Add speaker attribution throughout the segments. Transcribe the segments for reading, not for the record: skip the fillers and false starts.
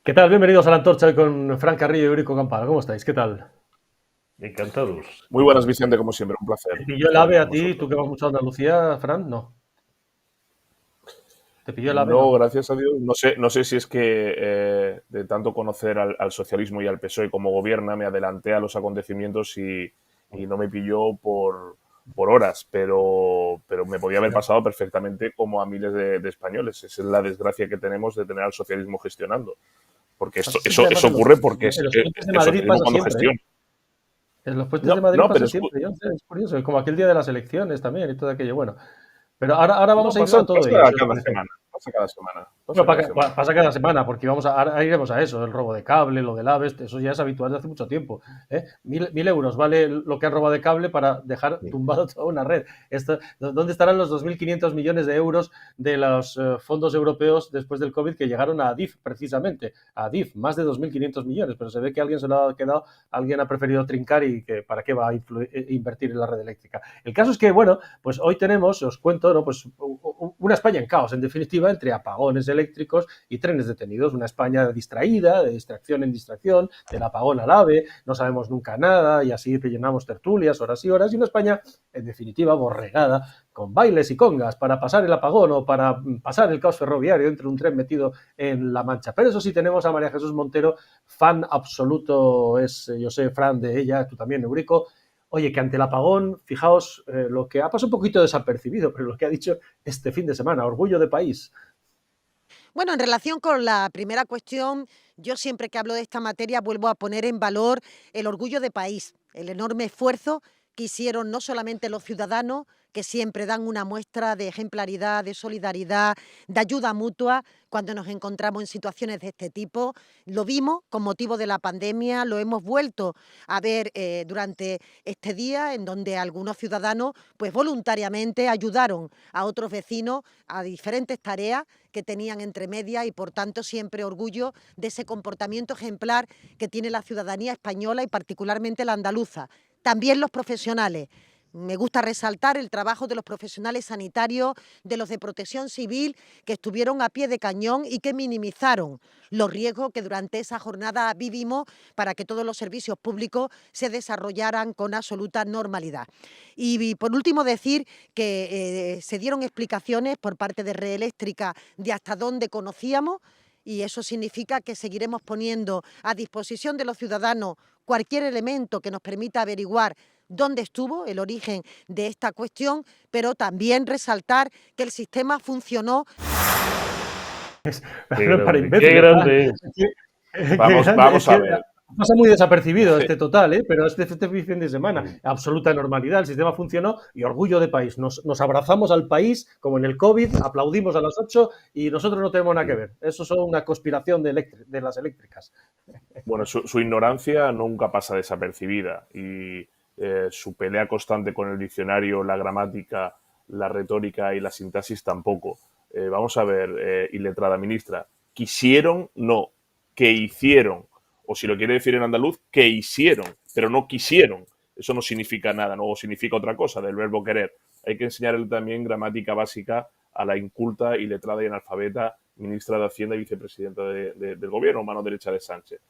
Speaker 1: ¿Qué tal? Bienvenidos a la Antorcha hoy con Fran Carrillo y Eurico Campana. ¿Cómo estáis? ¿Qué tal?
Speaker 2: Encantados.
Speaker 3: Muy buenas, Vicente, como siempre, un placer
Speaker 1: ¿Te pilló el
Speaker 3: estar
Speaker 1: AVE
Speaker 3: aquí
Speaker 1: a
Speaker 3: con
Speaker 1: ti? ¿Tú
Speaker 3: vosotros.
Speaker 1: que vas mucho a Andalucía, Fran? No. ¿Te pilló el AVE?
Speaker 3: No,
Speaker 1: No.
Speaker 3: gracias a Dios. No sé si es que de tanto conocer al socialismo y al PSOE como gobierna, me adelanté a los acontecimientos y no me pilló por horas, pero me podía haber
Speaker 1: Será.
Speaker 3: pasado perfectamente como a miles de españoles. Esa es la desgracia que tenemos de tener al socialismo gestionando. Porque
Speaker 1: Así siempre
Speaker 3: eso
Speaker 1: además
Speaker 3: ocurre porque es
Speaker 1: en los puentes de
Speaker 3: el
Speaker 1: Madrid
Speaker 3: socialismo
Speaker 1: pasa
Speaker 3: cuando
Speaker 1: siempre, ¿eh?
Speaker 3: gestiona.
Speaker 1: En los puentes de
Speaker 3: No,
Speaker 1: Madrid
Speaker 3: no, pero
Speaker 1: pasa siempre. Yo no sé, es curioso. Es como aquel día de las elecciones también y todo aquello. Bueno, pero ahora
Speaker 3: no
Speaker 1: vamos a ir a todo
Speaker 3: pasa
Speaker 1: ello, si os
Speaker 3: cada
Speaker 1: parece.
Speaker 3: semana. Pasa cada semana.
Speaker 1: Bueno,
Speaker 3: Pasa cada semana.
Speaker 1: pasa cada semana, porque ahora iremos a eso, el robo de cable, lo del AVE, eso ya es habitual de hace mucho tiempo. ¿Eh? Mil euros vale lo que han robado de cable para dejar
Speaker 2: Sí.
Speaker 1: tumbado toda una red. ¿Dónde estarán los 2.500 millones de euros de los fondos europeos después del COVID que llegaron a ADIF, precisamente? A ADIF, más de 2.500 millones, pero se ve que alguien se lo ha quedado, alguien ha preferido trincar y que para qué va a invertir en la red eléctrica. El caso es que, bueno, pues hoy tenemos, os cuento, ¿no? Pues una España en caos, en definitiva, entre apagones eléctricos y trenes detenidos. Una España distraída, de distracción en distracción, del apagón al AVE, no sabemos nunca nada y así rellenamos tertulias horas y horas. Y una España, en definitiva, borregada, con bailes y congas para pasar el apagón o para pasar el caos ferroviario entre un tren metido en La Mancha. Pero eso sí, tenemos a María Jesús Montero, fan absoluto, yo sé, Fran, de ella, tú también, Eurico. Oye, que ante el apagón, fijaos, lo que ha pasado un poquito desapercibido, pero lo que ha dicho este fin de semana, orgullo de país.
Speaker 4: Bueno, en relación con la primera cuestión, yo siempre que hablo de esta materia vuelvo a poner en valor el orgullo de país, el enorme esfuerzo que hicieron no solamente los ciudadanos, que siempre dan una muestra de ejemplaridad, de solidaridad, de ayuda mutua cuando nos encontramos en situaciones de este tipo. Lo vimos con motivo de la pandemia, lo hemos vuelto a ver durante este día, en donde algunos ciudadanos pues voluntariamente ayudaron a otros vecinos a diferentes tareas que tenían entre medias y, por tanto, siempre orgullo de ese comportamiento ejemplar que tiene la ciudadanía española y particularmente la andaluza. También los profesionales. Me gusta resaltar el trabajo de los profesionales sanitarios, de los de protección civil, que estuvieron a pie de cañón y que minimizaron los riesgos que durante esa jornada vivimos para que todos los servicios públicos se desarrollaran con absoluta normalidad. Y por último, decir que se dieron explicaciones por parte de Red Eléctrica de hasta dónde conocíamos, y eso significa que seguiremos poniendo a disposición de los ciudadanos cualquier elemento que nos permita averiguar dónde estuvo el origen de esta cuestión, pero también resaltar que el sistema funcionó.
Speaker 2: Qué
Speaker 1: Para
Speaker 2: grande, qué
Speaker 1: imbéciles, Fran.
Speaker 2: grande es.
Speaker 1: Qué grande. Es
Speaker 3: Vamos a
Speaker 1: que
Speaker 3: ver.
Speaker 1: pasa muy desapercibido este total, ¿eh? Pero este fin de semana,
Speaker 2: Mm.
Speaker 1: absoluta normalidad, el sistema funcionó y orgullo de país. Nos abrazamos al país, como en el COVID, aplaudimos a las 8 y nosotros no tenemos nada que
Speaker 2: Sí.
Speaker 1: ver. Eso son una conspiración de las eléctricas.
Speaker 3: Bueno, su ignorancia nunca pasa desapercibida y su pelea constante con el diccionario, la gramática, la retórica y la sintaxis tampoco. Vamos a ver, iletrada ministra, quisieron, no, que hicieron. O si lo quiere decir en andaluz, que hicieron, pero no quisieron. Eso no significa nada, no significa otra cosa del verbo querer. Hay que enseñarle también gramática básica a la inculta, iletrada y analfabeta ministra de Hacienda y vicepresidenta del gobierno, mano derecha de Sánchez.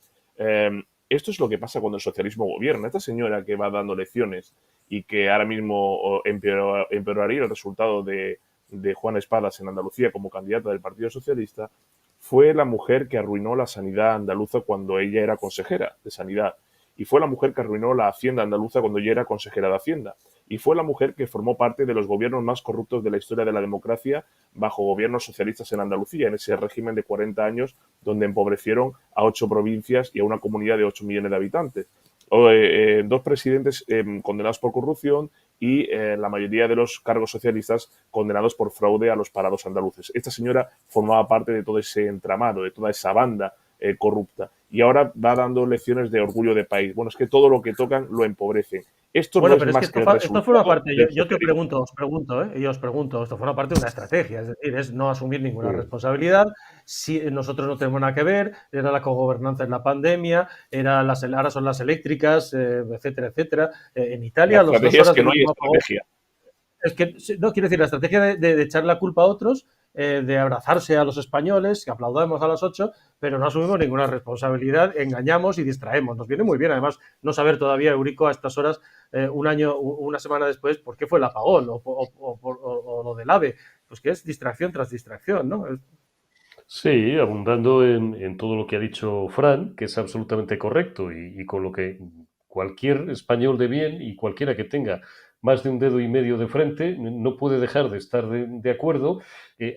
Speaker 3: Esto es lo que pasa cuando el socialismo gobierna. Esta señora que va dando lecciones y que ahora mismo empeoraría el resultado de Juan Espadas en Andalucía como candidata del Partido Socialista, fue la mujer que arruinó la sanidad andaluza cuando ella era consejera de sanidad. Y fue la mujer que arruinó la hacienda andaluza cuando ella era consejera de hacienda. Y fue la mujer que formó parte de los gobiernos más corruptos de la historia de la democracia bajo gobiernos socialistas en Andalucía, en ese régimen de 40 años donde empobrecieron a 8 provincias y a una comunidad de 8 millones de habitantes. Dos presidentes condenados por corrupción y la mayoría de los cargos socialistas condenados por fraude a los parados andaluces. Esta señora formaba parte de todo ese entramado, de toda esa banda corrupta. Y ahora va dando lecciones de orgullo de país. Bueno, es que todo lo que tocan lo empobrecen. Esto no
Speaker 1: Bueno,
Speaker 3: es
Speaker 1: pero es que
Speaker 3: más que el
Speaker 1: esto forma
Speaker 3: resultado
Speaker 1: parte,
Speaker 3: del
Speaker 1: yo te
Speaker 3: socialismo.
Speaker 1: pregunto, os pregunto, ¿eh? Y os pregunto, esto forma parte de una estrategia, es decir, es no asumir ninguna
Speaker 2: Sí.
Speaker 1: responsabilidad. Si nosotros no tenemos nada que ver, era la cogobernanza en la pandemia, ahora son las eléctricas, etcétera, etcétera. En
Speaker 3: La
Speaker 1: Italia, las dos
Speaker 3: estrategia es
Speaker 1: horas
Speaker 3: que
Speaker 1: del
Speaker 3: no hay
Speaker 1: último apagón,
Speaker 3: estrategia.
Speaker 1: es que, no, quiero decir, la estrategia de echar la culpa a otros de abrazarse a los españoles, que aplaudamos a las 8, pero no asumimos ninguna responsabilidad, engañamos y distraemos. Nos viene muy bien, además, no saber todavía, Eurico, a estas horas, un año, una semana después, por qué fue el apagón o lo del AVE. Pues que es distracción tras distracción, ¿no?
Speaker 2: Sí, abundando en todo lo que ha dicho Fran, que es absolutamente correcto y con lo que cualquier español de bien y cualquiera que tenga más de un dedo y medio de frente no puede dejar de estar de acuerdo.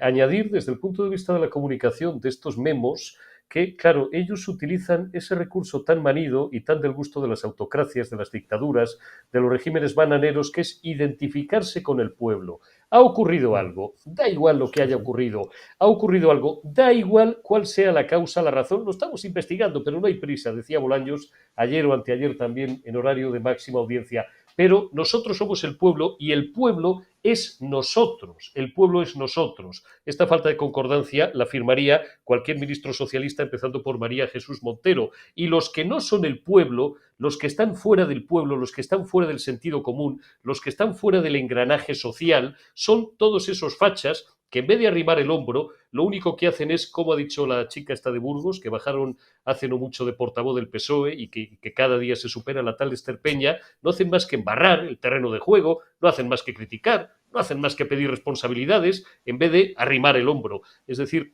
Speaker 2: Añadir desde el punto de vista de la comunicación de estos memos que, claro, ellos utilizan ese recurso tan manido y tan del gusto de las autocracias, de las dictaduras, de los regímenes bananeros, que es identificarse con el pueblo. Ha ocurrido algo, da igual lo que haya ocurrido, ha ocurrido algo, da igual cuál sea la causa, la razón, lo estamos investigando, pero no hay prisa, decía Bolaños ayer o anteayer también en horario de máxima audiencia. Pero nosotros somos el pueblo y el pueblo es nosotros, el pueblo es nosotros. Esta falta de concordancia la firmaría cualquier ministro socialista, empezando por María Jesús Montero. Y los que no son el pueblo, los que están fuera del pueblo, los que están fuera del sentido común, los que están fuera del engranaje social, son todos esos fachas que en vez de arrimar el hombro, lo único que hacen es, como ha dicho la chica esta de Burgos, que bajaron hace no mucho de portavoz del PSOE y que cada día se supera, la tal Esther Peña, no hacen más que embarrar el terreno de juego, no hacen más que criticar, no hacen más que pedir responsabilidades en vez de arrimar el hombro. Es decir,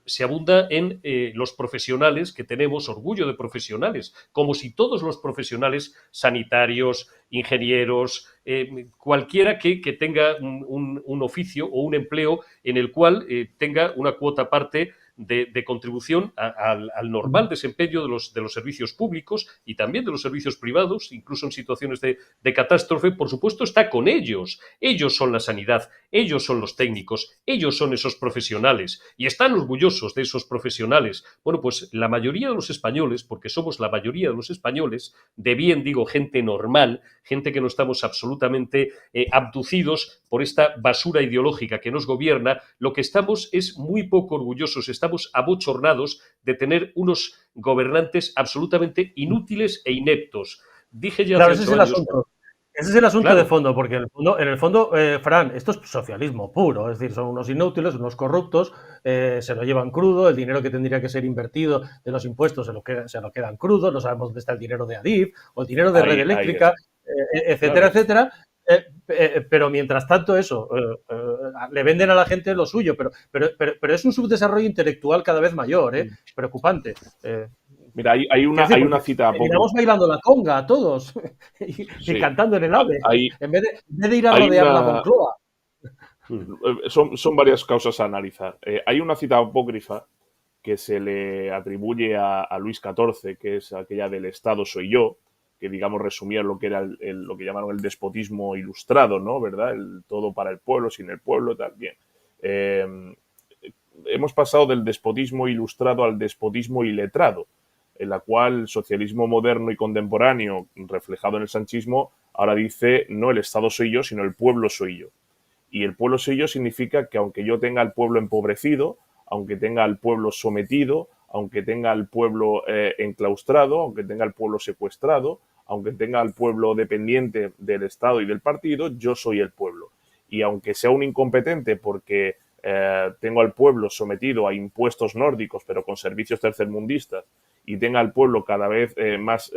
Speaker 2: se abunda en los profesionales que tenemos, orgullo de profesionales, como si todos los profesionales sanitarios, ingenieros, cualquiera que tenga un oficio o un empleo en el cual tenga una cuota parte de contribución al normal desempeño de los servicios públicos y también de los servicios privados, incluso en situaciones de catástrofe, por supuesto, está con ellos. Ellos son la sanidad, ellos son los técnicos, ellos son esos profesionales y están orgullosos de esos profesionales. Bueno, pues la mayoría de los españoles, porque somos la mayoría de los españoles, de bien digo gente normal, gente que no estamos absolutamente abducidos por esta basura ideológica que nos gobierna, lo que estamos es muy poco orgullosos, estamos abochornados de tener unos gobernantes absolutamente inútiles e ineptos. Dije ya
Speaker 1: Claro,
Speaker 2: hace
Speaker 1: ese es
Speaker 2: 8
Speaker 1: el
Speaker 2: años.
Speaker 1: asunto. Ese es el asunto
Speaker 2: Claro.
Speaker 1: de fondo, porque en el fondo Fran, esto es socialismo puro, es decir, son unos inútiles, unos corruptos, se lo llevan crudo, el dinero que tendría que ser invertido de los impuestos se lo quedan crudo, no sabemos dónde está el dinero de Adif o el dinero de Red Eléctrica, etcétera,
Speaker 2: Claro.
Speaker 1: etcétera. Pero mientras tanto eso, le venden a la gente lo suyo, pero es un subdesarrollo intelectual cada vez mayor, preocupante.
Speaker 3: Mira, hay una cita
Speaker 1: Terminamos bailando la conga todos y cantando en el AVE, en vez de ir a rodear la Moncloa.
Speaker 3: Son varias causas a analizar. Hay una cita apócrifa que se le atribuye a Luis XIV, que es aquella del Estado soy yo, que digamos resumía lo que era lo que llamaron el despotismo ilustrado, ¿no? ¿Verdad? El todo para el pueblo, sin el pueblo, tal. Bien. Hemos pasado del despotismo ilustrado al despotismo iletrado, en la cual el socialismo moderno y contemporáneo, reflejado en el sanchismo, ahora dice no el Estado soy yo, sino el pueblo soy yo. Y el pueblo soy yo significa que aunque yo tenga al pueblo empobrecido, aunque tenga al pueblo sometido, aunque tenga al pueblo enclaustrado, aunque tenga al pueblo secuestrado, aunque tenga al pueblo dependiente del Estado y del partido, yo soy el pueblo. Y aunque sea un incompetente porque tengo al pueblo sometido a impuestos nórdicos, pero con servicios tercermundistas, y tenga al pueblo cada vez más,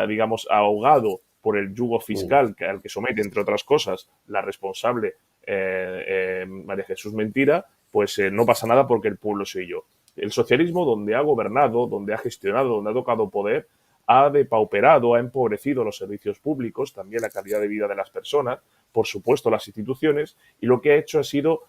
Speaker 3: digamos, ahogado por el yugo fiscal al que somete, entre otras cosas, la responsable María Jesús Mentira, pues no pasa nada porque el pueblo soy yo. El socialismo, donde ha gobernado, donde ha gestionado, donde ha tocado poder, ha depauperado, ha empobrecido los servicios públicos, también la calidad de vida de las personas, por supuesto las instituciones, y lo que ha hecho ha sido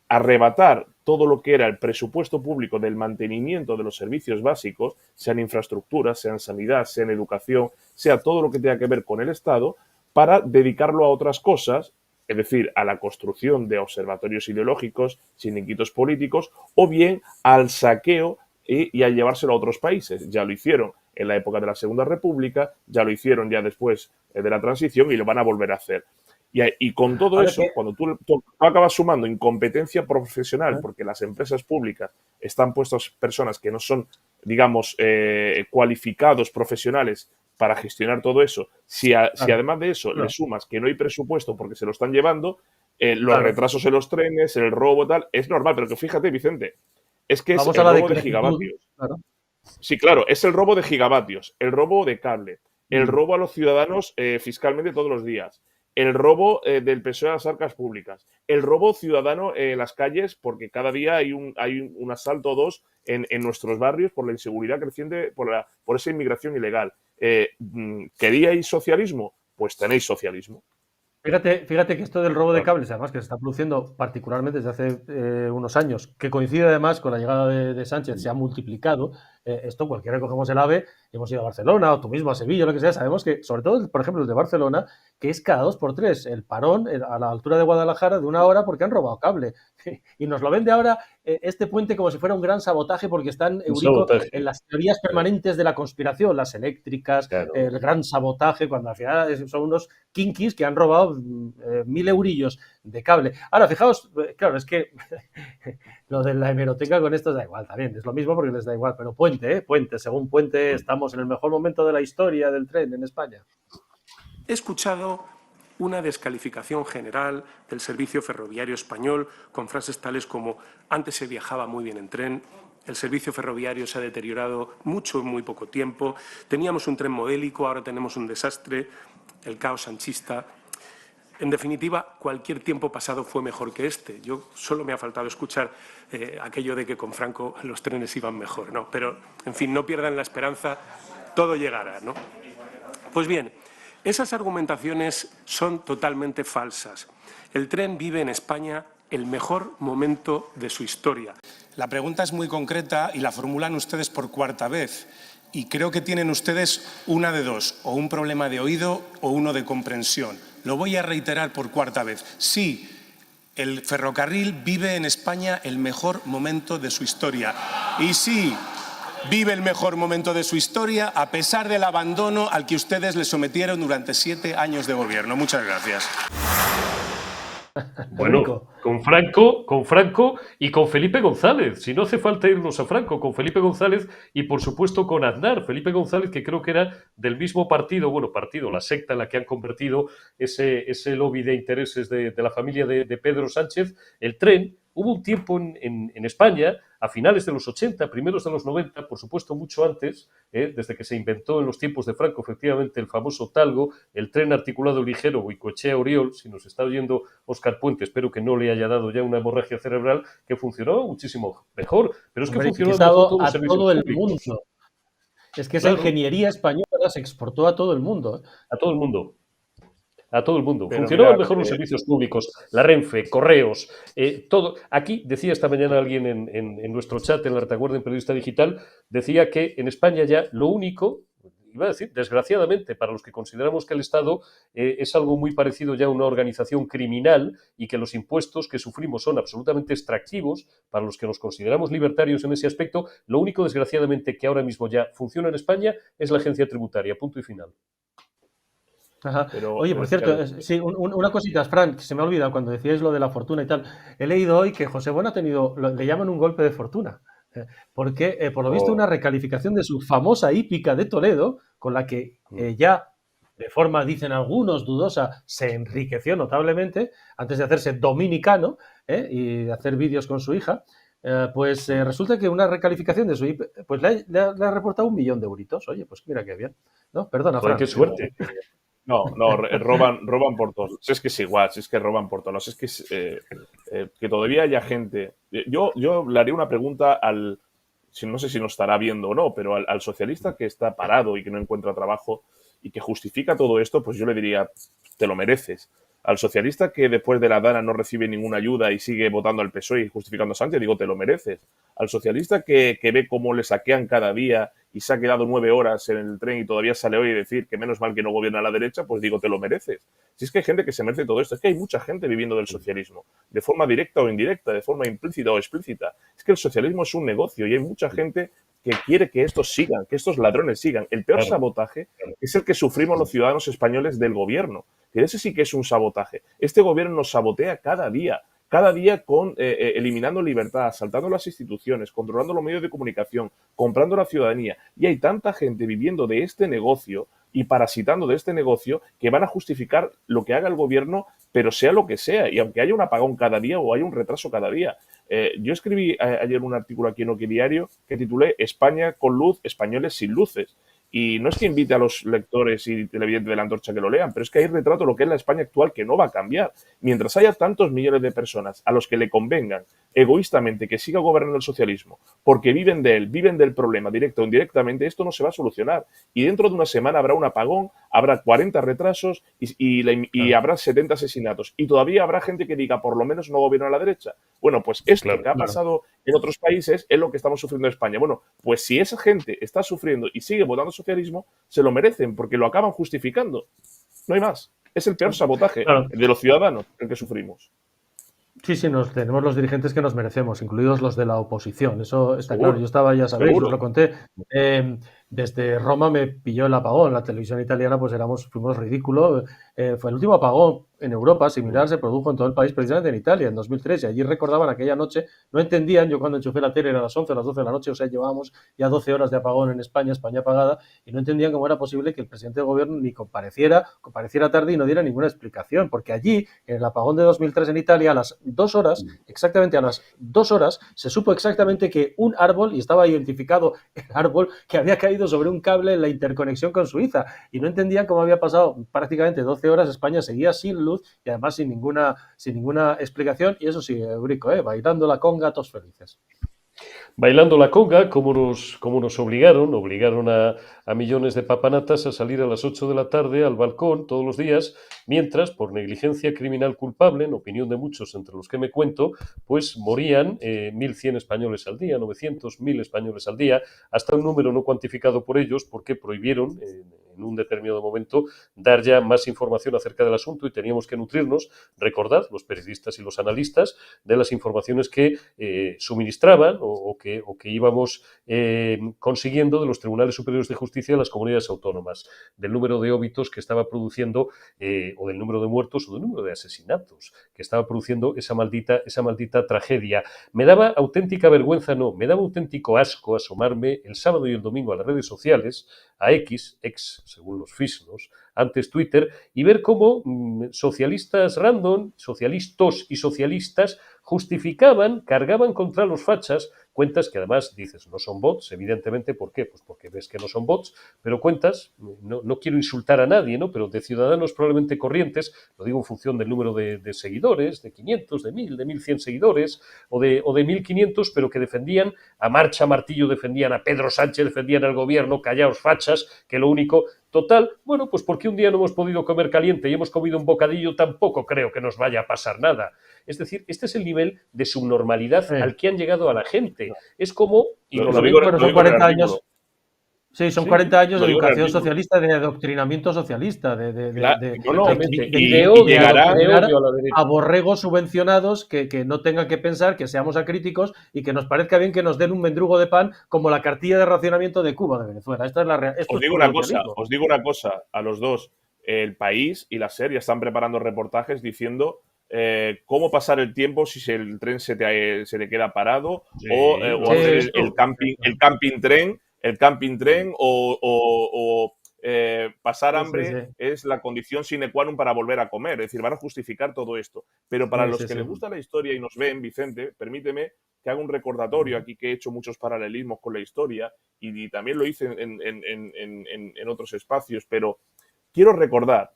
Speaker 3: arrebatar todo lo que era el presupuesto público del mantenimiento de los servicios básicos, sean infraestructuras, sean sanidad, sean educación, sea todo lo que tenga que ver con el Estado, para dedicarlo a otras cosas, es decir, a la construcción de observatorios ideológicos, chiringuitos políticos, o bien al saqueo y a llevárselo a otros países. Ya lo hicieron en la época de la Segunda República, ya lo hicieron ya después de la transición y lo van a volver a hacer. Y con todo eso, cuando tú acabas sumando incompetencia profesional, porque las empresas públicas están puestas personas que no son, digamos, cualificados profesionales para gestionar todo eso, si además de eso le sumas que no hay presupuesto porque se lo están llevando, los
Speaker 1: Claro.
Speaker 3: retrasos en los trenes, el robo, tal, es normal, pero que fíjate, Vicente, es que es
Speaker 1: Vamos
Speaker 3: el
Speaker 1: a la
Speaker 3: robo de
Speaker 1: decrepitud.
Speaker 3: gigavatios.
Speaker 1: Claro.
Speaker 3: Sí, claro, es el robo de gigavatios, el robo de cable, el
Speaker 1: Mm.
Speaker 3: robo a los ciudadanos fiscalmente todos los días, el robo del PSOE a las arcas públicas, el robo ciudadano en las calles, porque cada día hay un asalto o dos en nuestros barrios por la inseguridad creciente, por esa inmigración ilegal. ¿Queríais socialismo? Pues tenéis socialismo.
Speaker 1: Fíjate que esto del robo de
Speaker 2: Claro.
Speaker 1: cables, además que se está produciendo particularmente desde hace unos años, que coincide además con la llegada de Sánchez, se ha multiplicado. Esto cualquiera que cogemos el AVE, hemos ido a Barcelona o tú mismo a Sevilla, lo que sea, sabemos que, sobre todo, por ejemplo, el de Barcelona, que es cada 2 por 3 el parón a la altura de Guadalajara de 1 hora porque han robado cable. Y nos lo vende ahora este puente como si fuera un gran sabotaje porque están,
Speaker 2: Un
Speaker 1: Eurico,
Speaker 2: sabotaje.
Speaker 1: en las teorías permanentes de la conspiración, las eléctricas,
Speaker 2: Claro.
Speaker 1: el gran sabotaje, cuando al final son unos kinkis que han robado 1.000 eurillos de cable. Ahora, fijaos, claro, es que lo de la hemeroteca con esto da igual también, es lo mismo porque les da igual, pero Puente, según Puente estamos en el mejor momento de la historia del tren en España.
Speaker 5: He escuchado una descalificación general del servicio ferroviario español con frases tales como antes se viajaba muy bien en tren, el servicio ferroviario se ha deteriorado mucho en muy poco tiempo, teníamos un tren modélico, ahora tenemos un desastre, el caos sanchista. En definitiva, cualquier tiempo pasado fue mejor que este. Yo solo me ha faltado escuchar aquello de que con Franco los trenes iban mejor, ¿no? Pero, en fin, no pierdan la esperanza, todo llegará, ¿no? Pues bien, esas argumentaciones son totalmente falsas. El tren vive en España el mejor momento de su historia. La pregunta es muy concreta y la formulan ustedes por cuarta vez. Y creo que tienen ustedes una de dos, o un problema de oído o uno de comprensión. Lo voy a reiterar por cuarta vez. Sí, el ferrocarril vive en España el mejor momento de su historia. Y sí, vive el mejor momento de su historia a pesar del abandono al que ustedes le sometieron durante 7 años de gobierno. Muchas gracias.
Speaker 2: Bueno,
Speaker 1: Eurico.
Speaker 2: con Franco y con Felipe González. Si no hace falta irnos a Franco, con Felipe González y por supuesto con Aznar. Felipe González, que creo que era del mismo partido, la secta en la que han convertido ese lobby de intereses de la familia de Pedro Sánchez, el tren. Hubo un tiempo en España, a finales de los 80, primeros de los 90, por supuesto mucho antes, desde que se inventó en los tiempos de Franco, efectivamente, el famoso Talgo, el tren articulado ligero Goicoechea-Oriol. Si nos está oyendo Óscar Puente, espero que no le haya dado ya una hemorragia cerebral, que funcionó muchísimo mejor. Pero es que
Speaker 1: Hombre,
Speaker 2: funcionó
Speaker 1: que
Speaker 2: mejor
Speaker 1: estaba
Speaker 2: todos los
Speaker 1: a
Speaker 2: servicios
Speaker 1: todo el
Speaker 2: públicos.
Speaker 1: mundo. Es que esa
Speaker 2: Claro,
Speaker 1: ingeniería española se exportó a todo el mundo.
Speaker 2: a todo el mundo. A todo el mundo.
Speaker 3: Pero
Speaker 2: Funcionaban
Speaker 3: mirad,
Speaker 2: mejor los servicios públicos, la Renfe, Correos, todo. Aquí decía esta mañana alguien en nuestro chat, en la retaguardia en Periodista Digital, decía que en España ya lo único, iba a decir, desgraciadamente, para los que consideramos que el Estado es algo muy parecido ya a una organización criminal y que los impuestos que sufrimos son absolutamente extractivos, para los que nos consideramos libertarios en ese aspecto, lo único, desgraciadamente, que ahora mismo ya funciona en España es la agencia tributaria, punto y final.
Speaker 1: Ajá.
Speaker 3: pero
Speaker 1: Oye, por cierto, sí, una cosita, Fran, que se me ha olvidado cuando decíais lo de la fortuna y tal. He leído hoy que José Bon ha tenido, le llaman un golpe de fortuna, porque por lo visto una recalificación de su famosa hípica de Toledo, con la que ya, de forma, dicen algunos, dudosa, se enriqueció notablemente antes de hacerse dominicano y de hacer vídeos con su hija. Pues resulta que una recalificación de su hípica, pues le ha reportado 1.000.000 de euritos. Oye, pues mira qué bien, ¿no? Perdona,
Speaker 2: Joder,
Speaker 1: Fran.
Speaker 2: qué suerte.
Speaker 3: No, roban por todos lados. Si es que es igual, si es que roban por todos lados. Es que que todavía haya gente. Yo le haré una pregunta no sé si nos estará viendo o no, pero al socialista que está parado y que no encuentra trabajo y que justifica todo esto, pues yo le diría, te lo mereces. Al socialista que después de la Dana no recibe ninguna ayuda y sigue votando al PSOE y justificando a Sánchez, digo, te lo mereces. Al socialista que ve cómo le saquean cada día y se ha quedado 9 horas en el tren y todavía sale hoy a decir que menos mal que no gobierna a la derecha, pues digo, te lo mereces. Si es que hay gente que se merece todo esto, es que hay mucha gente viviendo del socialismo, de forma directa o indirecta, de forma implícita o explícita. Es que el socialismo es un negocio y hay mucha gente que quiere que estos sigan, que estos ladrones sigan. El peor sabotaje es el que sufrimos los ciudadanos españoles del gobierno. Que ese sí que es un sabotaje. Este gobierno nos sabotea cada día con eliminando libertad, asaltando las instituciones, controlando los medios de comunicación, comprando la ciudadanía. Y hay tanta gente viviendo de este negocio y parasitando de este negocio que van a justificar lo que haga el gobierno, pero sea lo que sea, y aunque haya un apagón cada día o haya un retraso cada día. Yo escribí ayer un artículo aquí en Oque Diario que titulé España con luz, españoles sin luces. Y no es que invite a los lectores y televidentes de la Antorcha que lo lean, pero es que ahí retrato lo que es la España actual, que no va a cambiar. Mientras haya tantos millones de personas a los que le convengan egoístamente que siga gobernando el socialismo, porque viven de él, viven del problema, directo o indirectamente, esto no se va a solucionar. Y dentro de una semana habrá un apagón, habrá 40 retrasos y habrá 70 asesinatos. Y todavía habrá gente que diga, por lo menos no gobierna a la derecha. Bueno, pues esto que ha pasado en otros países es lo que estamos sufriendo en España. Bueno, pues si esa gente está sufriendo y sigue votando socialismo, se lo merecen porque lo acaban justificando. No hay más. Es el peor sabotaje de los ciudadanos el que sufrimos.
Speaker 1: Sí, tenemos los dirigentes que nos merecemos, incluidos los de la oposición. Eso está
Speaker 3: Seguro,
Speaker 1: claro. Yo estaba, ya sabéis,
Speaker 3: seguro.
Speaker 1: os lo conté. Desde Roma me pilló el apagón. La televisión italiana, pues fuimos ridículos. Fue el último apagón en Europa, similar, se produjo en todo el país, precisamente en Italia, en 2003. Y allí recordaban aquella noche, no entendían, yo cuando enchufé la tele era a las 11 o las 12 de la noche, o sea, llevábamos ya 12 horas de apagón en España, España apagada, y no entendían cómo era posible que el presidente del gobierno ni compareciera tarde y no diera ninguna explicación, porque allí, en el apagón de 2003 en Italia, a las 2 horas, exactamente a las 2 horas, se supo exactamente que un árbol, y estaba identificado el árbol, que había caído sobre un cable en la interconexión con Suiza, y no entendían cómo había pasado prácticamente 12 horas, España seguía sin luz y además sin ninguna explicación, y eso sí, Eurico, bailando la conga, todos felices.
Speaker 2: Bailando la conga, como nos obligaron a millones de papanatas a salir a las 8 de la tarde al balcón todos los días, mientras, por negligencia criminal culpable, en opinión de muchos entre los que me cuento, pues morían 1.100 españoles al día, 900, 1.000 españoles al día, hasta un número no cuantificado por ellos, porque prohibieron en un determinado momento dar ya más información acerca del asunto y teníamos que nutrirnos, recordad, los periodistas y los analistas, de las informaciones que suministraban o que íbamos consiguiendo de los tribunales superiores de justicia de las comunidades autónomas, del número de óbitos que estaba produciendo, o del número de muertos o del número de asesinatos que estaba produciendo esa maldita tragedia. Me daba auténtica vergüenza, me daba auténtico asco asomarme el sábado y el domingo a las redes sociales, a X, según los fisnos, antes Twitter, y ver cómo socialistas random, socialistas y socialistas justificaban, cargaban contra los fachas, cuentas que además dices no son bots, evidentemente, ¿por qué? Pues porque ves que no son bots, pero cuentas, no quiero insultar a nadie, ¿no? Pero de ciudadanos probablemente corrientes, lo digo en función del número de seguidores, de 500, de 1.000, de 1.100 seguidores, o de 1.500, pero que defendían a marcha martillo, defendían a Pedro Sánchez, defendían al gobierno, callaos fachas, que lo único... Total, bueno, pues porque un día no hemos podido comer caliente y hemos comido un bocadillo, tampoco creo que nos vaya a pasar nada. Es decir, este es el nivel de subnormalidad al que han llegado a la gente. Es como...
Speaker 1: son 40 años... Sí, son 40 años de educación socialista, de adoctrinamiento socialista, de odio a borregos subvencionados que no tengan que pensar, que seamos acríticos y que nos parezca bien que nos den un mendrugo de pan como la cartilla de racionamiento de Cuba, de Venezuela. Esta es la realidad.
Speaker 3: Os digo una cosa a los dos. El País y la SER ya están preparando reportajes diciendo cómo pasar el tiempo si el tren se te queda parado, o hacer el camping tren o pasar hambre es la condición sine qua non para volver a comer. Es decir, van a justificar todo esto. Pero para los que les gusta la historia y nos ven, Vicente, permíteme que haga un recordatorio aquí, que he hecho muchos paralelismos con la historia y también lo hice en otros espacios, pero quiero recordar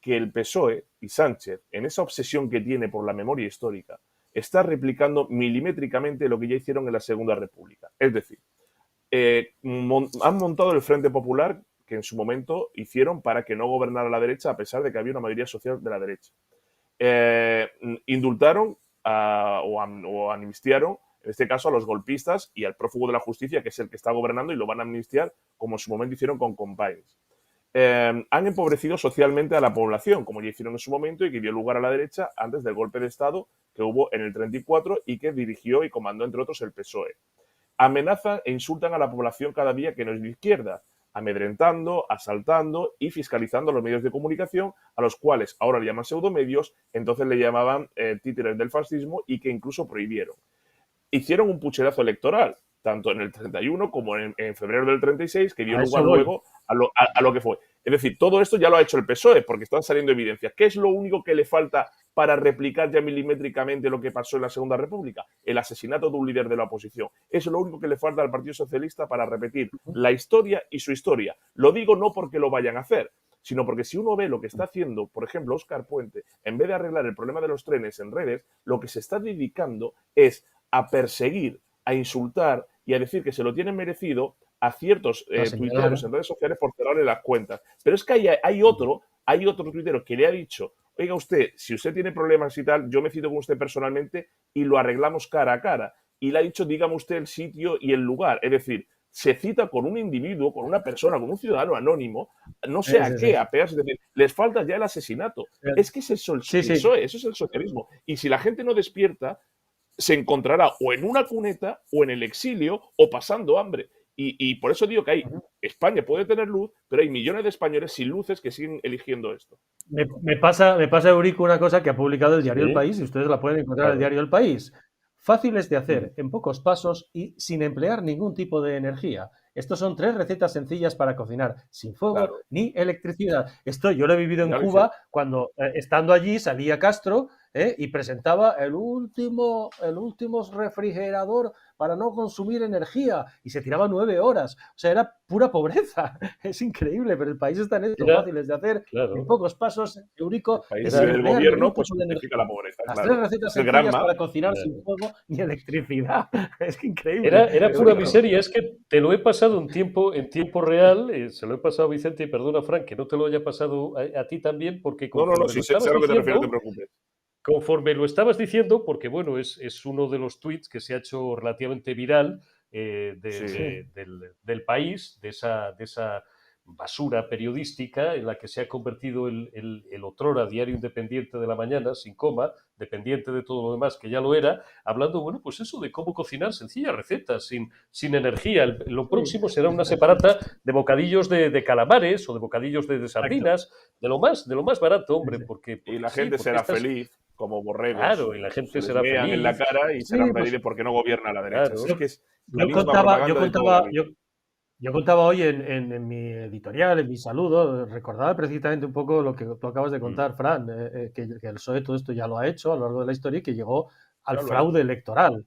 Speaker 3: que el PSOE y Sánchez, en esa obsesión que tiene por la memoria histórica, está replicando milimétricamente lo que ya hicieron en la Segunda República. Es decir, han montado el Frente Popular que en su momento hicieron para que no gobernara la derecha, a pesar de que había una mayoría social de la derecha. Indultaron o amnistiaron, en este caso, a los golpistas y al prófugo de la justicia, que es el que está gobernando, y lo van a amnistiar, como en su momento hicieron con Companys. Han empobrecido socialmente a la población, como ya hicieron en su momento y que dio lugar a la derecha antes del golpe de Estado que hubo en el 34 y que dirigió y comandó, entre otros, el PSOE. Amenazan e insultan a la población cada día que no es de izquierda, amedrentando, asaltando y fiscalizando los medios de comunicación, a los cuales ahora le llaman pseudomedios, entonces le llamaban títeres del fascismo, y que incluso prohibieron. Hicieron un pucherazo electoral, tanto en el 31 como en febrero del 36, que dio lugar luego a lo que fue. Es Es decir, todo esto ya lo ha hecho el PSOE porque están saliendo evidencias. ¿Qué es lo único que le falta para replicar ya milimétricamente lo que pasó en la Segunda República? El asesinato de un líder de la oposición. Eso es lo único que le falta al Partido Socialista para repetir la historia y su historia. Lo digo no porque lo vayan a hacer, sino porque si uno ve lo que está haciendo, por ejemplo, Óscar Puente, en vez de arreglar el problema de los trenes en redes, lo que se está dedicando es a perseguir, a insultar y a decir que se lo tienen merecido a ciertos tuiteros en redes sociales por cerrarle las cuentas. Pero es que hay otro tuitero que le ha dicho, oiga usted, si usted tiene problemas y tal, yo me cito con usted personalmente y lo arreglamos cara a cara. Y le ha dicho, dígame usted el sitio y el lugar. Es decir, se cita con un individuo, con una persona, con un ciudadano anónimo, no sé a qué, a pegarse. Es decir, les falta ya el asesinato. Es que es eso el PSOE, eso es el socialismo. Y si la gente no despierta, se encontrará o en una cuneta o en el exilio o pasando hambre. Y por eso digo que España puede tener luz, pero hay millones de españoles sin luces que siguen eligiendo esto.
Speaker 1: Me pasa, Eurico, una cosa que ha publicado el diario El País, y ustedes la pueden encontrar en el diario El País. Fáciles de hacer, en pocos pasos y sin emplear ningún tipo de energía. Estos son 3 recetas sencillas para cocinar, sin fuego ni electricidad. Esto yo lo he vivido en Cuba, cuando estando allí salía Castro y presentaba el último refrigerador para no consumir energía, y se tiraba 9 horas. O sea, era pura pobreza. Es increíble, pero el país está en esto, fáciles de hacer, en pocos pasos, Eurico.
Speaker 3: El país del gobierno, pues significa la pobreza.
Speaker 1: Las 3 recetas sencillas para cocinar sin fuego ni electricidad. Es que increíble.
Speaker 2: Era pura miseria. Es que te lo he pasado en tiempo real, se lo he pasado a Vicente, y perdona, Frank, que no te lo haya pasado a ti también, porque
Speaker 3: no, si sé a lo que te refieres, no te preocupes.
Speaker 2: Conforme lo estabas diciendo, porque bueno, es uno de los tweets que se ha hecho relativamente viral del País, de esa basura periodística en la que se ha convertido el otrora diario independiente de la mañana, sin coma, dependiente de todo lo demás, que ya lo era, hablando, bueno, pues eso de cómo cocinar sencillas recetas, sin energía. Lo próximo será una separata de bocadillos de calamares o de bocadillos de sardinas, de lo más barato, hombre, porque
Speaker 3: y la gente será feliz, como borregos.
Speaker 2: Claro, y la gente será feliz.
Speaker 3: En la cara y serán felices porque no gobierna la derecha.
Speaker 2: Claro.
Speaker 3: Es que es
Speaker 1: yo contaba hoy en mi editorial, en mi saludo, recordaba precisamente un poco lo que tú acabas de contar, Fran, que el PSOE todo esto ya lo ha hecho a lo largo de la historia y que llegó al fraude electoral.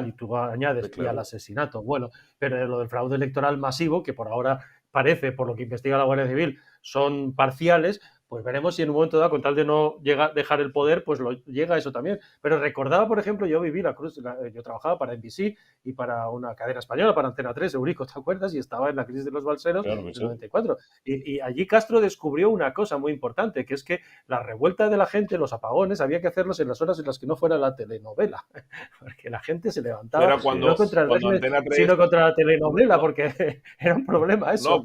Speaker 1: Y tú añades y al asesinato. Bueno, pero lo del fraude electoral masivo, que por ahora parece, por lo que investiga la Guardia Civil, son parciales, pues veremos si en un momento dado, con tal de no dejar el poder, pues llega eso también. Pero recordaba, por ejemplo, yo viví yo trabajaba para NBC y para una cadena española, para Antena 3, Eurico, ¿te acuerdas? Y estaba en la crisis de los balseros en el 94. Y allí Castro descubrió una cosa muy importante, que es que la revuelta de la gente, los apagones, había que hacerlos en las horas en las que no fuera la telenovela, porque la gente se levantaba no contra el régimen, sino contra la telenovela, porque era un problema eso.
Speaker 3: No,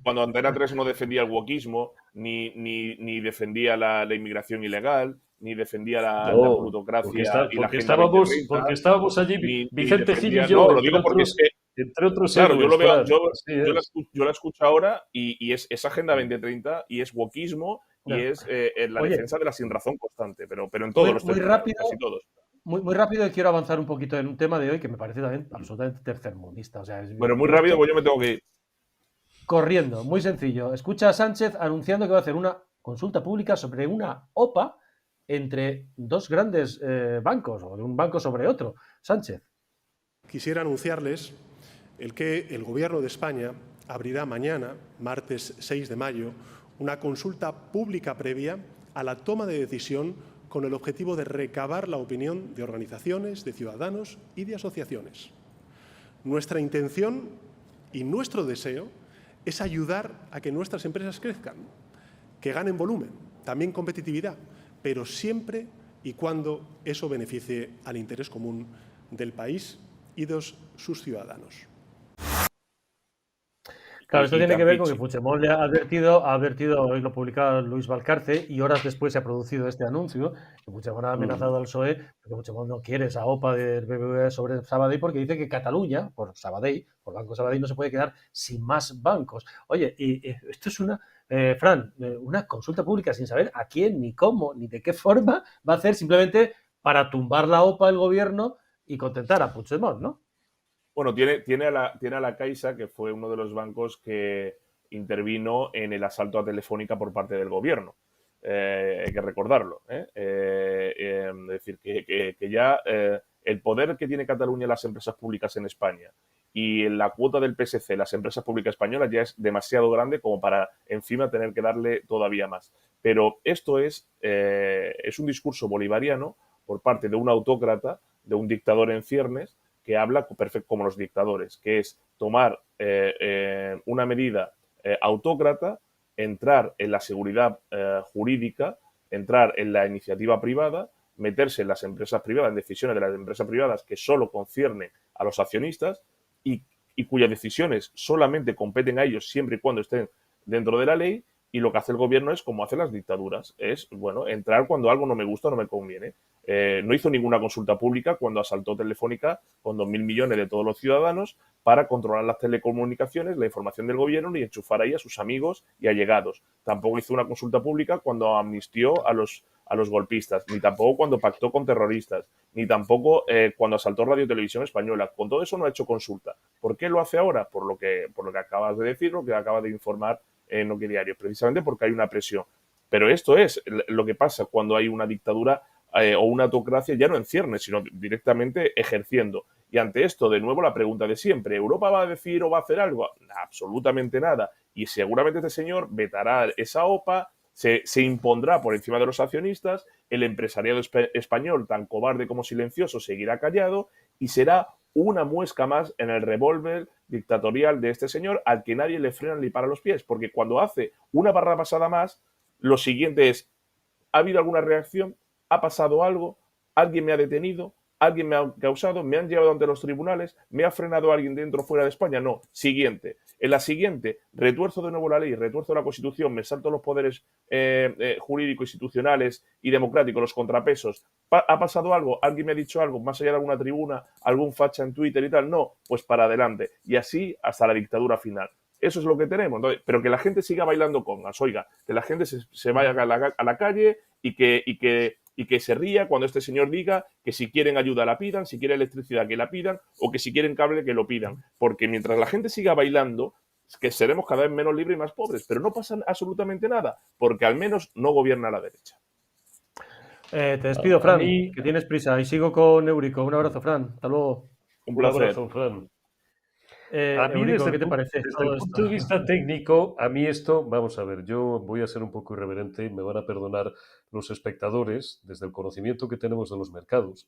Speaker 3: cuando Antena 3 no defendía el wokismo, ni defendía la inmigración ilegal, ni defendía la plutocracia y la agenda 2030,
Speaker 2: porque estábamos allí, Vicente Gil y yo.
Speaker 3: No, lo digo porque es que,
Speaker 2: entre otros,
Speaker 3: claro, yo lo veo, yo la escucho ahora y es Agenda 2030 y es wokismo y es la defensa de la sinrazón constante, pero en todos los temas, casi todos.
Speaker 1: Muy rápido, y quiero avanzar un poquito en un tema de hoy que me parece también absolutamente tercermundista. O sea,
Speaker 3: bueno, muy rápido, pues yo me tengo que ir.
Speaker 1: Corriendo, muy sencillo. Escucha a Sánchez anunciando que va a hacer una consulta pública sobre una OPA entre 2 grandes bancos, o de un banco sobre otro. Sánchez.
Speaker 5: Quisiera anunciarles que el Gobierno de España abrirá mañana, martes 6 de mayo, una consulta pública previa a la toma de decisión con el objetivo de recabar la opinión de organizaciones, de ciudadanos y de asociaciones. Nuestra intención y nuestro deseo es ayudar a que nuestras empresas crezcan, que ganen volumen, también competitividad, pero siempre y cuando eso beneficie al interés común del país y de sus ciudadanos.
Speaker 1: Claro, esto tiene que ver con que Puigdemont le ha advertido, hoy lo publicaba Luis Valcarce, y horas después se ha producido este anuncio, que Puigdemont ha amenazado al PSOE, porque Puigdemont no quiere esa OPA del BBVA sobre Sabadell, porque dice que Cataluña, por Banco Sabadell, no se puede quedar sin más bancos. Oye, y esto es una consulta pública sin saber a quién, ni cómo, ni de qué forma va a hacer, simplemente para tumbar la OPA el gobierno y contentar a Puigdemont, ¿no?
Speaker 3: Bueno, tiene a la Caixa, que fue uno de los bancos que intervino en el asalto a Telefónica por parte del gobierno. Hay que recordarlo. Es decir, que ya el poder que tiene Cataluña las empresas públicas en España y la cuota del PSC, las empresas públicas españolas, ya es demasiado grande como para encima tener que darle todavía más. Pero esto es un discurso bolivariano por parte de un autócrata, de un dictador en ciernes, que habla perfecto como los dictadores, que es tomar una medida autócrata, entrar en la seguridad jurídica, entrar en la iniciativa privada, meterse en las empresas privadas, en decisiones de las empresas privadas que solo conciernen a los accionistas y cuyas decisiones solamente competen a ellos siempre y cuando estén dentro de la ley. Y lo que hace el gobierno es como hacen las dictaduras, es, bueno, entrar cuando algo no me gusta o no me conviene. No hizo ninguna consulta pública cuando asaltó Telefónica con 2.000 millones de todos los ciudadanos para controlar las telecomunicaciones, la información del gobierno y enchufar ahí a sus amigos y allegados. Tampoco hizo una consulta pública cuando amnistió a los golpistas, ni tampoco cuando pactó con terroristas, ni tampoco cuando asaltó Radio Televisión Española. Con todo eso no ha hecho consulta. ¿Por qué lo hace ahora? Por lo que acabas de decir, lo que acaba de informar Noque Diario, precisamente porque hay una presión. Pero esto es lo que pasa cuando hay una dictadura o una autocracia, ya no en ciernes, sino directamente ejerciendo. Y ante esto, de nuevo, la pregunta de siempre: ¿Europa va a decir o va a hacer algo? Absolutamente nada. Y seguramente este señor vetará esa OPA, se impondrá por encima de los accionistas, el empresariado español, tan cobarde como silencioso, seguirá callado y será una muesca más en el revólver dictatorial de este señor al que nadie le frena ni para los pies, porque cuando hace una barra pasada más, lo siguiente es: ¿ha habido alguna reacción? ¿Ha pasado algo? ¿Alguien me ha detenido? ¿Alguien me ha causado? ¿Me han llevado ante los tribunales? ¿Me ha frenado alguien dentro o fuera de España? No. Siguiente. En la siguiente, retuerzo de nuevo la ley, retuerzo la Constitución, me salto los poderes jurídicos, institucionales y democráticos, los contrapesos. ¿Ha pasado algo? ¿Alguien me ha dicho algo? Más allá de alguna tribuna, algún facha en Twitter y tal. No, pues para adelante. Y así hasta la dictadura final. Eso es lo que tenemos. Entonces, pero que la gente siga bailando congas, oiga, que la gente se vaya a la calle y que se ría cuando este señor diga que si quieren ayuda la pidan, si quieren electricidad que la pidan o que si quieren cable que lo pidan. Porque mientras la gente siga bailando, es que seremos cada vez menos libres y más pobres. Pero no pasa absolutamente nada, porque al menos no gobierna la derecha.
Speaker 1: Te despido, Fran, que tienes prisa. Y sigo con Eurico. Un abrazo, Fran. Hasta luego.
Speaker 3: Un placer.
Speaker 2: abrazo, Fran.
Speaker 1: A mí, Eurico, ¿qué te parece?
Speaker 2: Desde el punto de vista técnico, a mí esto, vamos a ver, yo voy a ser un poco irreverente, me van a perdonar los espectadores, desde el conocimiento que tenemos de los mercados,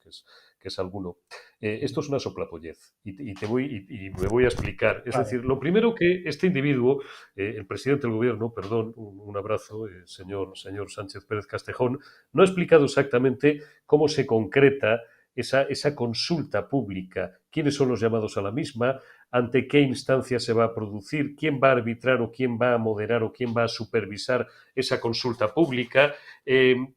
Speaker 2: que es alguno. Esto es una soplapollez y me voy a explicar. Es decir, lo primero que este individuo, el presidente del gobierno, perdón, un abrazo, señor Sánchez Pérez Castejón, no ha explicado exactamente cómo se concreta esa consulta pública, quiénes son los llamados a la misma, ante qué instancia se va a producir, quién va a arbitrar o quién va a moderar o quién va a supervisar esa consulta pública,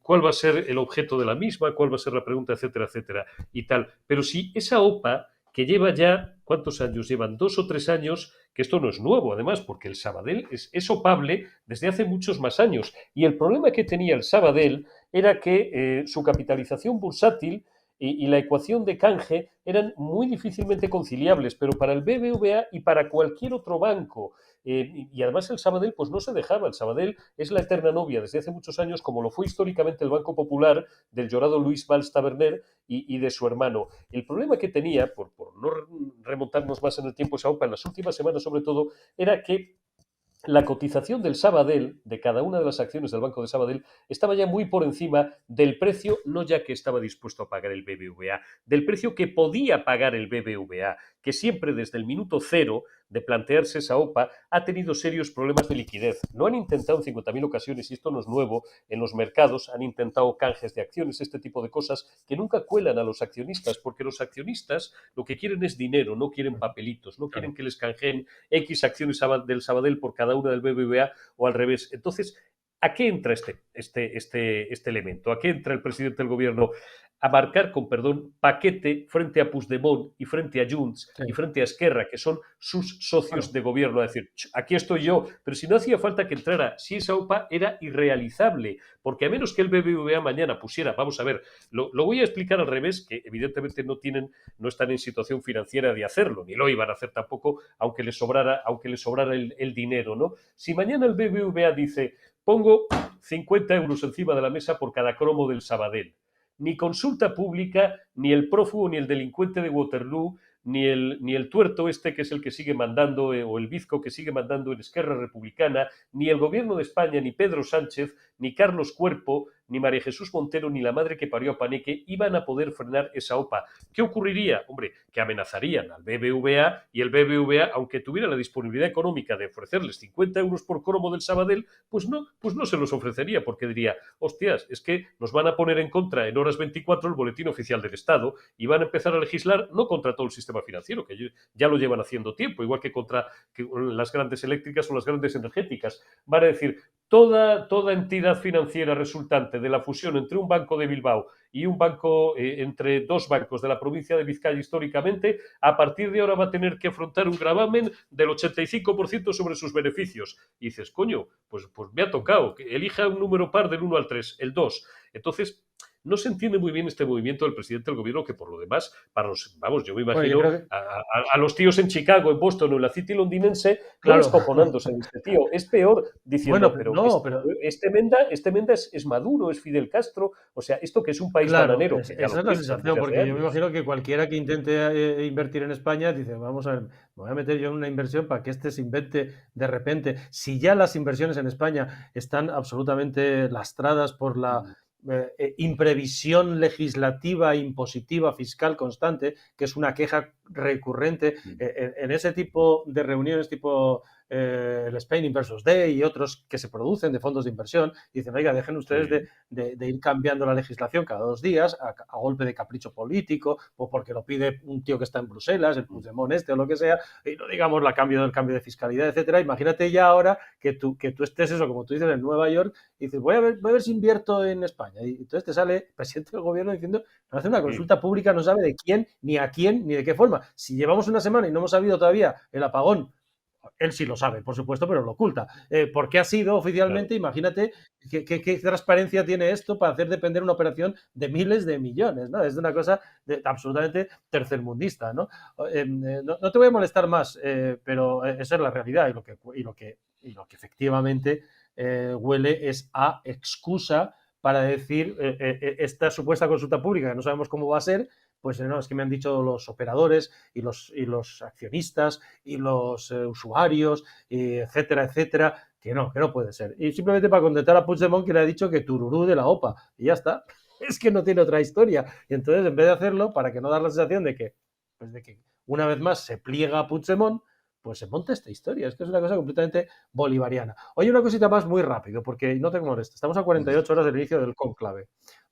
Speaker 2: cuál va a ser el objeto de la misma, cuál va a ser la pregunta, etcétera, etcétera, y tal. Pero si esa OPA, que lleva ya, ¿cuántos años? Llevan 2 o 3 años, que esto no es nuevo, además, porque el Sabadell es opable desde hace muchos más años. Y el problema que tenía el Sabadell era que su capitalización bursátil y la ecuación de canje eran muy difícilmente conciliables, pero para el BBVA y para cualquier otro banco. Y además el Sabadell pues no se dejaba. El Sabadell es la eterna novia desde hace muchos años, como lo fue históricamente el Banco Popular del llorado Luis Valls Taberner y de su hermano. El problema que tenía, por no remontarnos más en el tiempo esa OPA, en las últimas semanas sobre todo, era que la cotización del Sabadell, de cada una de las acciones del Banco de Sabadell, estaba ya muy por encima del precio, no ya que estaba dispuesto a pagar el BBVA, del precio que podía pagar el BBVA, que siempre desde el minuto cero de plantearse esa OPA ha tenido serios problemas de liquidez. Lo han intentado en 50.000 ocasiones, y esto no es nuevo, en los mercados han intentado canjes de acciones, este tipo de cosas que nunca cuelan a los accionistas, porque los accionistas lo que quieren es dinero, no quieren papelitos, no quieren que les canjeen X acciones del Sabadell por cada una del BBVA o al revés. Entonces, ¿a qué entra este elemento? ¿A qué entra el presidente del gobierno? a marcar, con perdón, paquete frente a Puigdemont y frente a Junts
Speaker 1: Sí.
Speaker 2: y frente a Esquerra, que son sus socios
Speaker 1: Claro.
Speaker 2: de gobierno, a decir, aquí estoy yo, pero si no hacía falta que entrara, si esa OPA era irrealizable, porque a menos que el BBVA mañana pusiera, vamos a ver, lo voy a explicar al revés, que evidentemente no están en situación financiera de hacerlo, ni lo iban a hacer tampoco, aunque les sobrara el dinero, ¿no? Si mañana el BBVA dice, pongo 50 euros encima de la mesa por cada cromo del Sabadell, ni consulta pública, ni el prófugo, ni el delincuente de Waterloo, ni el tuerto este que es el que sigue mandando, o el bizco que sigue mandando en Esquerra Republicana, ni el gobierno de España, ni Pedro Sánchez, ni Carlos Cuerpo, ni María Jesús Montero, ni la madre que parió a Paneque iban a poder frenar esa OPA. ¿Qué ocurriría? Hombre, que amenazarían al BBVA, y el BBVA, aunque tuviera la disponibilidad económica de ofrecerles 50 euros por cromo del Sabadell, pues no se los ofrecería, porque diría, hostias, es que nos van a poner en contra en horas 24 el Boletín Oficial del Estado y van a empezar a legislar no contra todo el sistema financiero, que ya lo llevan haciendo tiempo, igual que contra las grandes eléctricas o las grandes energéticas. Van a decir, toda entidad financiera resultante de la fusión entre un banco de Bilbao y un banco, entre dos bancos de la provincia de Vizcaya históricamente, a partir de ahora va a tener que afrontar un gravamen del 85% sobre sus beneficios. Y dices, coño, pues me ha tocado, que elija un número par del 1 al 3, el 2. Entonces, no se entiende muy bien este movimiento del presidente del gobierno, que por lo demás, yo me
Speaker 1: Bueno, yo
Speaker 2: imagino
Speaker 1: creo que,
Speaker 2: a los tíos en Chicago, en Boston o en la City londinense, no
Speaker 1: claro.
Speaker 2: descojonándose de este tío. Es peor diciendo,
Speaker 1: Bueno,
Speaker 2: pero
Speaker 1: no, pero
Speaker 2: este Menda es Maduro, es Fidel Castro, o sea, esto que es un país
Speaker 1: claro,
Speaker 2: bananero, que ya
Speaker 1: esa
Speaker 2: lo
Speaker 1: es la
Speaker 2: piensan
Speaker 1: sensación,
Speaker 2: desde hace
Speaker 1: porque yo me
Speaker 2: años.
Speaker 1: imagino que cualquiera que intente invertir en España dice, vamos a ver, me voy a meter yo en una inversión para que este se invente de repente. Si ya las inversiones en España están absolutamente lastradas por la imprevisión legislativa, impositiva, fiscal constante, que es una queja recurrente en ese tipo de reuniones, tipo el Spain Inversors Day y otros que se producen de fondos de inversión, y dicen, oiga, dejen ustedes de ir cambiando la legislación cada 2 días a golpe de capricho político, o porque lo pide un tío que está en Bruselas, el Puigdemont este o lo que sea, y no digamos el cambio de fiscalidad, etcétera. Imagínate ya ahora que tú estés eso, como tú dices, en Nueva York, y dices, voy a ver si invierto en España. Y entonces te sale el presidente del gobierno diciendo, no hace una consulta pública, no sabe de quién, ni a quién, ni de qué forma. Si llevamos una semana y no hemos sabido todavía el apagón, él sí lo sabe, por supuesto, pero lo oculta. ¿Por qué ha sido oficialmente? Claro. Imagínate qué transparencia tiene esto para hacer depender una operación de miles de millones, ¿no? Es una cosa absolutamente tercermundista, ¿no? No te voy a molestar más, pero esa es la realidad, y lo que efectivamente huele es a excusa para decir esta supuesta consulta pública, que no sabemos cómo va a ser, pues no, es que me han dicho los operadores y los accionistas y los usuarios, etcétera, etcétera, que no puede ser. Y simplemente para contentar a Puigdemont, que le ha dicho que tururú de la OPA, y ya está. Es que no tiene otra historia. Y entonces, en vez de hacerlo, para que no dar la sensación de que una vez más se pliega a Puigdemont, pues se monta esta historia. Es que es una cosa completamente bolivariana. Oye, una cosita más muy rápido, porque no te molesta. Estamos a 48 horas del inicio del cónclave.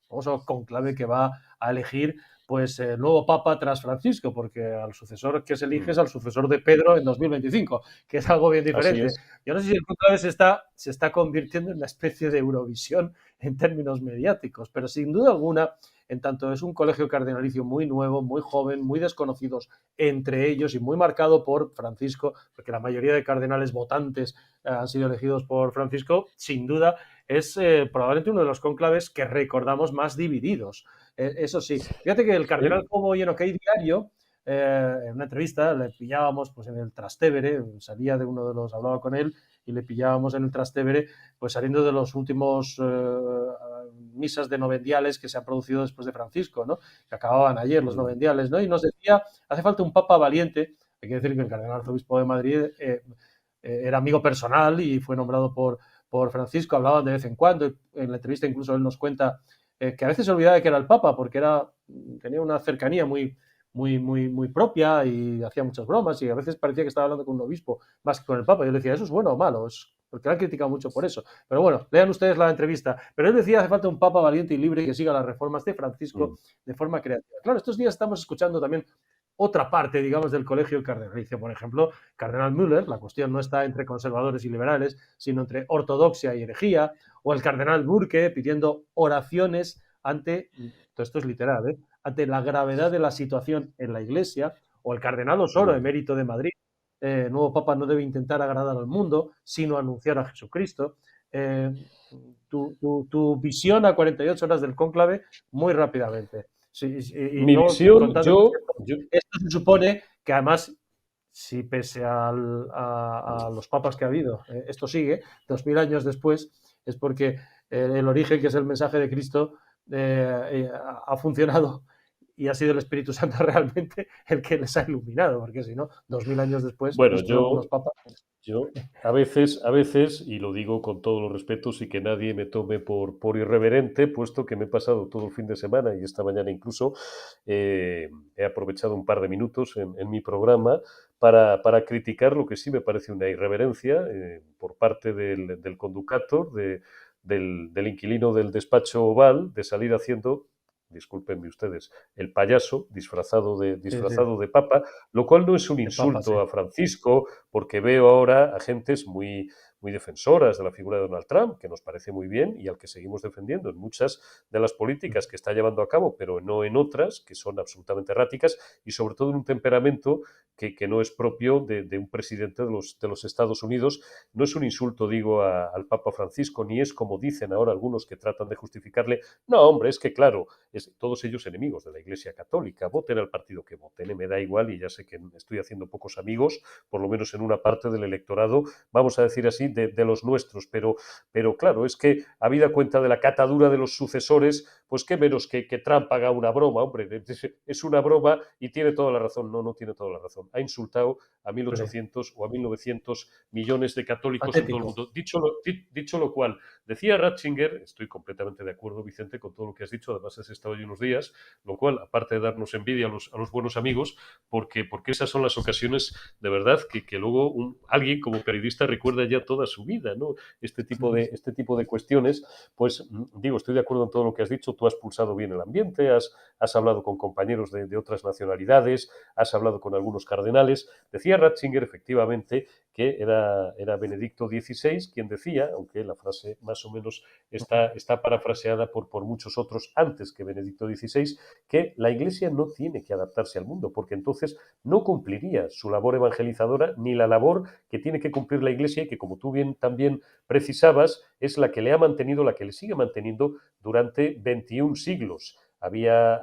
Speaker 1: Vamos al cónclave que va a elegir pues el nuevo papa tras Francisco, porque al sucesor que se elige es al sucesor de Pedro en 2025, que es algo bien diferente. Yo no sé si el cónclave se está convirtiendo en una especie de Eurovisión en términos mediáticos, pero sin duda alguna, en tanto es un colegio cardenalicio muy nuevo, muy joven, muy desconocidos entre ellos y muy marcado por Francisco, porque la mayoría de cardenales votantes han sido elegidos por Francisco, sin duda es probablemente uno de los cónclaves que recordamos más divididos. Eso sí, fíjate que el cardenal Cobo y en OK Diario, en una entrevista, le pillábamos pues, en el Trastevere, salía de uno de los, hablaba con él, y le pillábamos en el Trastevere, pues saliendo de los últimos misas de novendiales que se han producido después de Francisco, ¿no? Que acababan ayer los novendiales, ¿no? Y nos decía, hace falta un papa valiente. Hay que decir que el cardenal arzobispo de Madrid era amigo personal y fue nombrado por Francisco, hablaban de vez en cuando, en la entrevista incluso él nos cuenta que a veces se olvidaba de que era el Papa porque tenía una cercanía muy propia y hacía muchas bromas y a veces parecía que estaba hablando con un obispo más que con el Papa. Yo le decía, ¿eso es bueno o malo? Porque lo han criticado mucho por eso. Pero bueno, lean ustedes la entrevista. Pero él decía, hace falta un Papa valiente y libre que siga las reformas de Francisco de forma creativa. Claro, estos días estamos escuchando también otra parte, digamos, del colegio cardenalicio. Por ejemplo, Cardenal Müller, la cuestión no está entre conservadores y liberales, sino entre ortodoxia y herejía, o el cardenal Burke pidiendo oraciones ante, esto es literal, ante la gravedad de la situación en la Iglesia, o el cardenal Osoro, emérito de Madrid, el nuevo Papa no debe intentar agradar al mundo, sino anunciar a Jesucristo. Tu visión a 48 horas del cónclave muy rápidamente. Sí, y
Speaker 2: Mi
Speaker 1: no
Speaker 2: visión,
Speaker 1: contando
Speaker 2: yo,
Speaker 1: esto se supone que además, si pese a los papas que ha habido, esto sigue 2000 años después, es porque el origen, que es el mensaje de Cristo, ha funcionado y ha sido el Espíritu Santo realmente el que les ha iluminado, porque si no, 2000 años después,
Speaker 2: bueno,
Speaker 1: estos algunos papas.
Speaker 2: yo a veces, y lo digo con todos los respetos y que nadie me tome por irreverente, puesto que me he pasado todo el fin de semana y esta mañana incluso he aprovechado un par de minutos en mi programa para criticar lo que sí me parece una irreverencia por parte del conductor, del inquilino del despacho Oval, de salir haciendo, discúlpenme ustedes, el payaso disfrazado
Speaker 1: Sí, sí,
Speaker 2: de papa, lo cual no es un
Speaker 1: de papas, sí.
Speaker 2: insulto a Francisco, porque veo ahora a gentes muy, muy defensoras de la figura de Donald Trump, que nos parece muy bien y al que seguimos defendiendo en muchas de las políticas que está llevando a cabo, pero no en otras, que son absolutamente erráticas, y sobre todo en un temperamento que no es propio de un presidente de los Estados Unidos. No es un insulto, digo, al Papa Francisco, ni es como dicen ahora algunos que tratan de justificarle. No, hombre, es que claro, todos ellos enemigos de la Iglesia Católica, voten al partido que voten, me da igual, y ya sé que estoy haciendo pocos amigos, por lo menos en una parte del electorado, vamos a decir así, de los nuestros, pero claro, es que habida cuenta de la catadura de los sucesores, pues qué menos que Trump haga una broma, hombre, es una broma y tiene toda la razón. No tiene toda la razón, ha insultado a 1.800 o a 1.900 millones de católicos en todo el
Speaker 1: Patético.
Speaker 2: mundo. Dicho lo cual, decía Ratzinger, estoy completamente de acuerdo, Vicente, con todo lo que has dicho, además has estado allí unos días, lo cual, aparte de darnos envidia a los buenos amigos, porque esas son las ocasiones de verdad que luego alguien como periodista recuerda ya toda su vida, ¿no? Este tipo de cuestiones, pues digo, estoy de acuerdo en todo lo que has dicho, tú has pulsado bien el ambiente, has hablado con compañeros de otras nacionalidades, has hablado con algunos cardenales. Decía Ratzinger, efectivamente, que era Benedicto XVI quien decía, aunque la frase más o menos está parafraseada por muchos otros antes que Benedicto XVI, que la Iglesia no tiene que adaptarse al mundo, porque entonces no cumpliría su labor evangelizadora ni la labor que tiene que cumplir la Iglesia y que, como tú bien también precisabas, es la que le ha mantenido, la que le sigue manteniendo durante 21 siglos. Había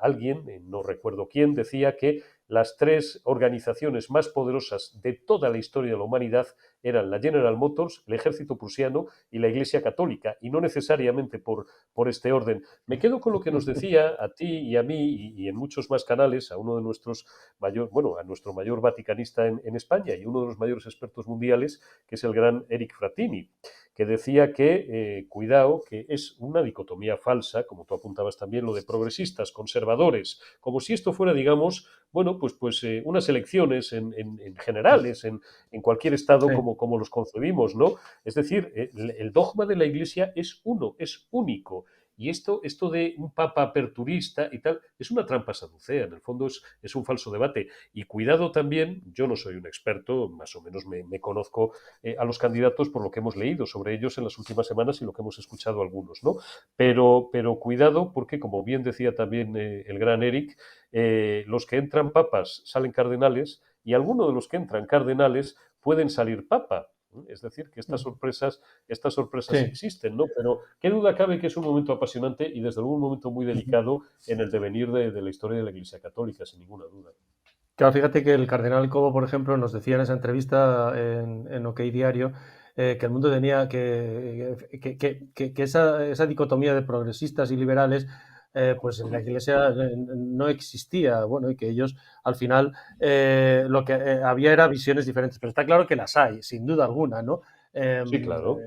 Speaker 2: alguien, no recuerdo quién, decía que las tres organizaciones más poderosas de toda la historia de la humanidad eran la General Motors, el ejército prusiano y la Iglesia Católica, y no necesariamente por este orden. Me quedo con lo que nos decía a ti y a mí y en muchos más canales, a uno de nuestros a nuestro mayor vaticanista en España y uno de los mayores expertos mundiales, que es el gran Eric Frattini, que decía que, cuidado, que es una dicotomía falsa, como tú apuntabas también, lo de progresistas, conservadores, como si esto fuera, digamos, bueno, pues unas elecciones en generales, en cualquier estado
Speaker 1: Sí.
Speaker 2: como los concebimos, ¿no? Es decir, el dogma de la Iglesia es uno, es único. Y esto de un papa aperturista y tal, es una trampa saducea, en el fondo es un falso debate. Y cuidado también, yo no soy un experto, más o menos me conozco a los candidatos por lo que hemos leído sobre ellos en las últimas semanas y lo que hemos escuchado algunos, ¿no? Pero cuidado porque, como bien decía también el gran Eric, los que entran papas salen cardenales y algunos de los que entran cardenales pueden salir papa. Es decir, que estas sorpresas
Speaker 1: Sí.
Speaker 2: existen, ¿no? Pero qué duda cabe que es un momento apasionante y desde luego un momento muy delicado en el devenir de la historia de la Iglesia Católica, sin ninguna duda.
Speaker 1: Claro, fíjate que el cardenal Cobo, por ejemplo, nos decía en esa entrevista en OK Diario que el mundo tenía que esa dicotomía de progresistas y liberales, pues en la Iglesia no existía, bueno, y que ellos al final lo que había era visiones diferentes, pero está claro que las hay, sin duda alguna, ¿no?
Speaker 2: Sí, claro.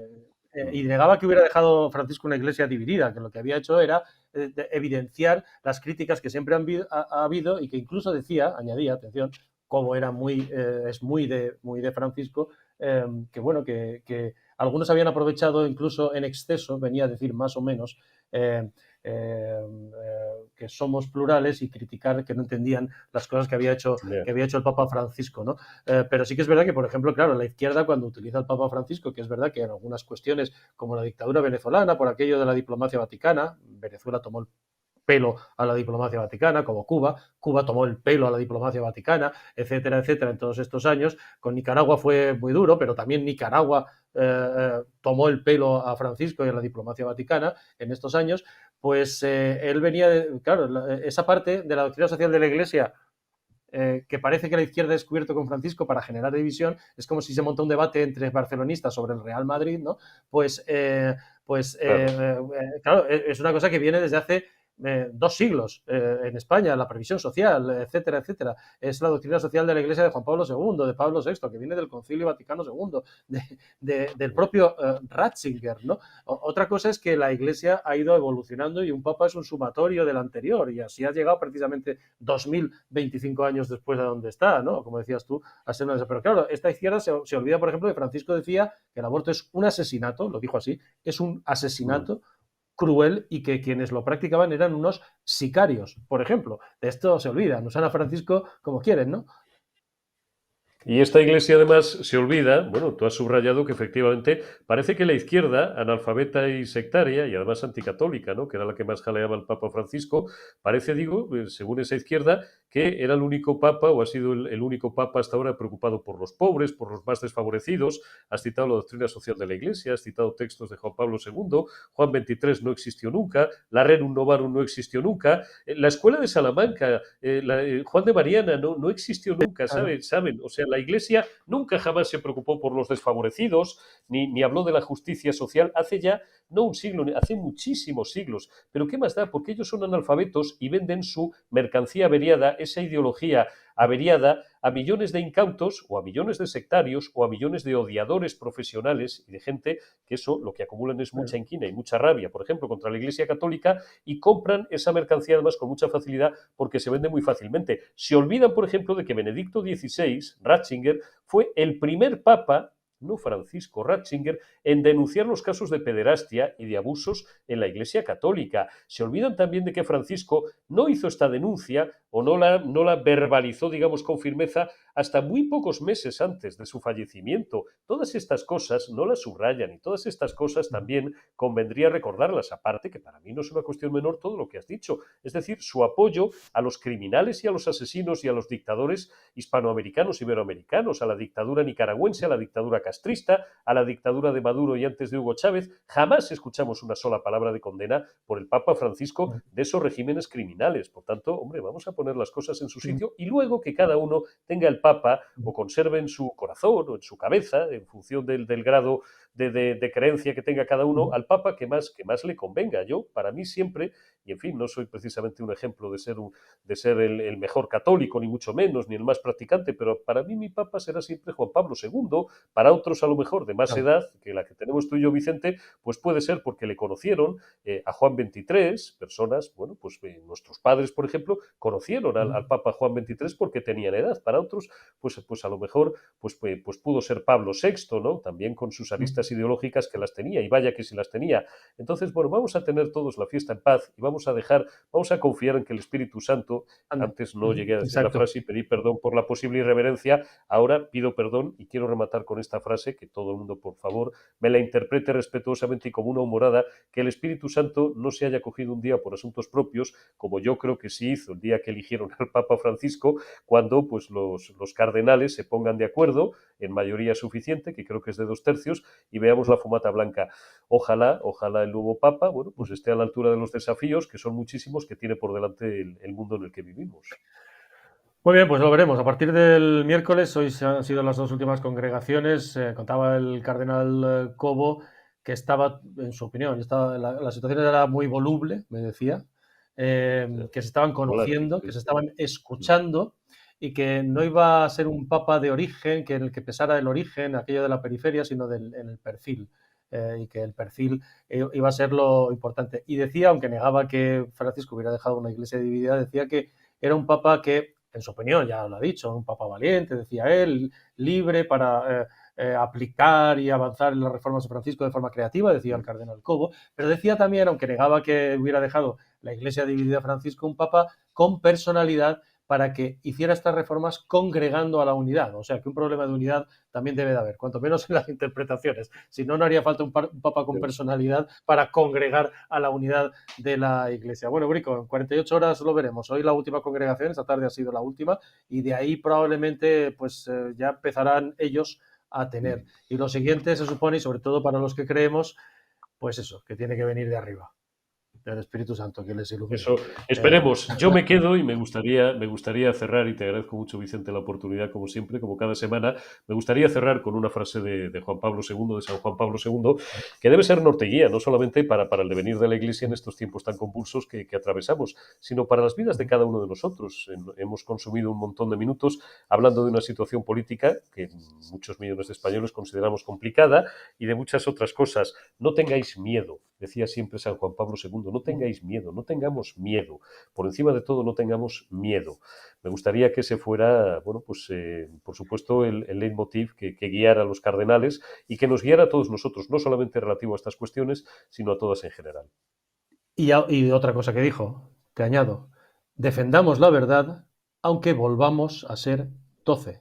Speaker 1: Y negaba que hubiera dejado Francisco una Iglesia dividida, que lo que había hecho era evidenciar las críticas que siempre ha habido y que incluso decía, añadía, atención, como era es muy de Francisco, que bueno, que algunos habían aprovechado incluso en exceso, venía a decir más o menos, que somos plurales y criticar que no entendían las cosas que había hecho el Papa Francisco, ¿no? Pero sí que es verdad que, por ejemplo, claro, la izquierda cuando utiliza al Papa Francisco, que es verdad que en algunas cuestiones como la dictadura venezolana, por aquello de la diplomacia vaticana, Venezuela tomó el pelo a la diplomacia vaticana, como Cuba tomó el pelo a la diplomacia vaticana, etcétera, etcétera, en todos estos años. Con Nicaragua fue muy duro, pero también Nicaragua tomó el pelo a Francisco y a la diplomacia vaticana en estos años. Pues él venía, claro, esa parte de la doctrina social de la Iglesia que parece que la izquierda ha descubierto con Francisco para generar división, es como si se monta un debate entre barcelonistas sobre el Real Madrid, ¿no? Claro, es una cosa que viene desde hace 2 siglos en España, la previsión social, etcétera, etcétera. Es la doctrina social de la Iglesia de Juan Pablo II, de Pablo VI, que viene del Concilio Vaticano II, del propio Ratzinger, ¿no? Otra cosa es que la Iglesia ha ido evolucionando y un papa es un sumatorio del anterior y así ha llegado precisamente 2025 años después de donde está, ¿no? Como decías tú, a ser una... Pero claro, esta izquierda se olvida, por ejemplo, que Francisco decía que el aborto es un asesinato, lo dijo así, es un asesinato cruel y que quienes lo practicaban eran unos sicarios, por ejemplo. De esto se olvidan, usan a Francisco como quieren, ¿no?
Speaker 2: Y esta Iglesia además se olvida, bueno, tú has subrayado que efectivamente parece que la izquierda, analfabeta y sectaria, y además anticatólica, ¿no?, que era la que más jaleaba el Papa Francisco, parece, digo, según esa izquierda, que era el único papa, o ha sido el único papa hasta ahora preocupado por los pobres, por los más desfavorecidos. Has citado la doctrina social de la Iglesia, has citado textos de Juan Pablo II, Juan XXIII no existió nunca, la Rerum Novarum no existió nunca, la Escuela de Salamanca, Juan de Mariana no existió nunca, ¿saben? O sea, la Iglesia nunca jamás se preocupó por los desfavorecidos, ni habló de la justicia social, hace ya, no un siglo, hace muchísimos siglos. Pero ¿qué más da? Porque ellos son analfabetos y venden su mercancía averiada, esa ideología averiada, a millones de incautos o a millones de sectarios o a millones de odiadores profesionales y de gente que eso lo que acumulan es mucha inquina y mucha rabia, por ejemplo, contra la Iglesia Católica, y compran esa mercancía además con mucha facilidad porque se vende muy fácilmente. Se olvidan, por ejemplo, de que Benedicto XVI, Ratzinger, fue el primer papa, no Francisco, Ratzinger, en denunciar los casos de pederastia y de abusos en la Iglesia Católica. Se olvidan también de que Francisco no hizo esta denuncia o no la verbalizó, digamos, con firmeza hasta muy pocos meses antes de su fallecimiento. Todas estas cosas no las subrayan y todas estas cosas también convendría recordarlas, aparte que para mí no es una cuestión menor todo lo que has dicho, es decir, su apoyo a los criminales y a los asesinos y a los dictadores hispanoamericanos, iberoamericanos, a la dictadura nicaragüense, a la dictadura castrista, a la dictadura de Maduro y antes de Hugo Chávez. Jamás escuchamos una sola palabra de condena por el Papa Francisco de esos regímenes criminales. Por tanto, hombre, vamos a poner las cosas en su sitio y luego que cada uno tenga el Papa o conserve en su corazón o en su cabeza, en función del grado de creencia que tenga cada uno, al Papa que más le convenga. Yo, para mí siempre, y en fin, no soy precisamente un ejemplo de ser el mejor católico, ni mucho menos, ni el más practicante, pero para mí mi Papa será siempre Juan Pablo II. Para otros, a lo mejor, de más edad que la que tenemos tú y yo, Vicente, pues puede ser porque le conocieron a Juan XXIII, personas, bueno, pues nuestros padres, por ejemplo, conocieron al Papa Juan XXIII porque tenían edad. Para otros, pues a lo mejor, pues pudo ser Pablo VI, ¿no? También con sus aristas ideológicas que las tenía, y vaya que si las tenía. Entonces, bueno, vamos a tener todos la fiesta en paz y vamos a confiar en que el Espíritu Santo, antes no llegué a decir la frase y pedí perdón por la posible irreverencia, ahora pido perdón y quiero rematar con esta frase, que todo el mundo, por favor, me la interprete respetuosamente y como una humorada, que el Espíritu Santo no se haya cogido un día por asuntos propios, como yo creo que sí hizo el día que eligieron al Papa Francisco, cuando pues los cardenales se pongan de acuerdo en mayoría suficiente, que creo que es de 2/3, y veamos la fumata blanca. Ojalá el nuevo Papa, bueno, pues esté a la altura de los desafíos, que son muchísimos, que tiene por delante el mundo en el que vivimos.
Speaker 1: Muy bien, pues lo veremos. A partir del miércoles, hoy han sido las 2 últimas congregaciones. Contaba el cardenal Cobo que estaba, en su opinión, la situación era muy voluble, me decía, que se estaban conociendo, que se estaban escuchando y que no iba a ser un papa de origen, que en el que pesara el origen, aquello de la periferia, sino en el perfil. Y que el perfil iba a ser lo importante. Y decía, aunque negaba que Francisco hubiera dejado una iglesia dividida, decía que era un papa que, en su opinión, ya lo ha dicho, un papa valiente, decía él, libre para aplicar y avanzar en las reformas de Francisco de forma creativa, decía el cardenal Cobo, pero decía también, aunque negaba que hubiera dejado la Iglesia dividida a Francisco, un papa con personalidad para que hiciera estas reformas congregando a la unidad. O sea, que un problema de unidad también debe de haber, cuanto menos en las interpretaciones. Si no, no haría falta un papa con personalidad para congregar a la unidad de la Iglesia. Bueno, Brico, en 48 horas lo veremos. Hoy la última congregación, esta tarde ha sido la última, y de ahí probablemente pues ya empezarán ellos a tener. Y lo siguiente se supone, y sobre todo para los que creemos, pues eso, que tiene que venir de arriba, del Espíritu Santo, que les ilumine.
Speaker 2: Eso, esperemos. Yo me quedo y me gustaría cerrar, y te agradezco mucho, Vicente, la oportunidad, como siempre, como cada semana, me gustaría cerrar con una frase de Juan Pablo II, de San Juan Pablo II, que debe ser norteguía, no solamente para el devenir de la Iglesia en estos tiempos tan convulsos que atravesamos, sino para las vidas de cada uno de nosotros. Hemos consumido un montón de minutos hablando de una situación política que muchos millones de españoles consideramos complicada y de muchas otras cosas. No tengáis miedo, decía siempre San Juan Pablo II, no tengáis miedo, no tengamos miedo. Por encima de todo, no tengamos miedo. Me gustaría que ese fuera, bueno, pues por supuesto, el leitmotiv que guiara a los cardenales y que nos guiara a todos nosotros, no solamente relativo a estas cuestiones, sino a todas en general.
Speaker 1: Y otra cosa que dijo, te añado, defendamos la verdad aunque volvamos a ser 12,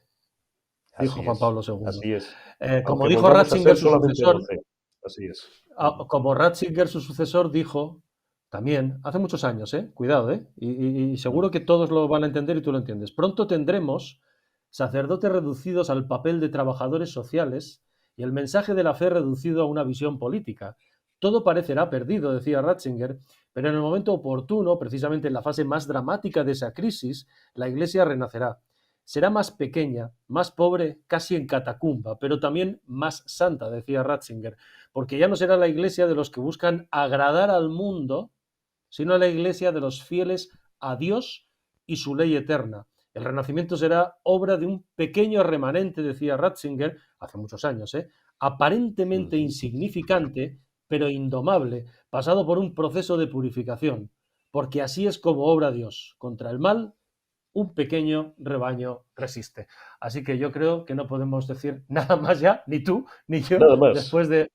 Speaker 1: dijo Juan Pablo II.
Speaker 2: Así es.
Speaker 1: Como dijo Ratzinger, su sucesor,
Speaker 2: 12. Así es.
Speaker 1: Como Ratzinger, su sucesor, dijo también, hace muchos años, cuidado, y seguro que todos lo van a entender y tú lo entiendes. Pronto tendremos sacerdotes reducidos al papel de trabajadores sociales y el mensaje de la fe reducido a una visión política. Todo parecerá perdido, decía Ratzinger, pero en el momento oportuno, precisamente en la fase más dramática de esa crisis, la Iglesia renacerá. Será más pequeña, más pobre, casi en catacumba, pero también más santa, decía Ratzinger, porque ya no será la Iglesia de los que buscan agradar al mundo, sino la Iglesia de los fieles a Dios y su ley eterna. El Renacimiento será obra de un pequeño remanente, decía Ratzinger, hace muchos años, aparentemente insignificante, pero indomable, pasado por un proceso de purificación, porque así es como obra Dios. Contra el mal, un pequeño rebaño resiste. Así que yo creo que no podemos decir nada más ya, ni tú, ni yo, después de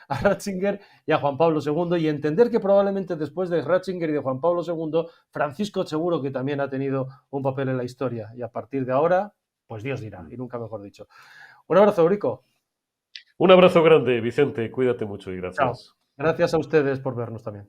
Speaker 1: a Ratzinger y a Juan Pablo II, y entender que probablemente después de Ratzinger y de Juan Pablo II, Francisco seguro que también ha tenido un papel en la historia, y a partir de ahora, pues Dios dirá, y nunca mejor dicho. Un abrazo, Eurico.
Speaker 2: Un abrazo grande, Vicente, cuídate mucho y gracias.
Speaker 1: Chao. Gracias a ustedes por vernos también.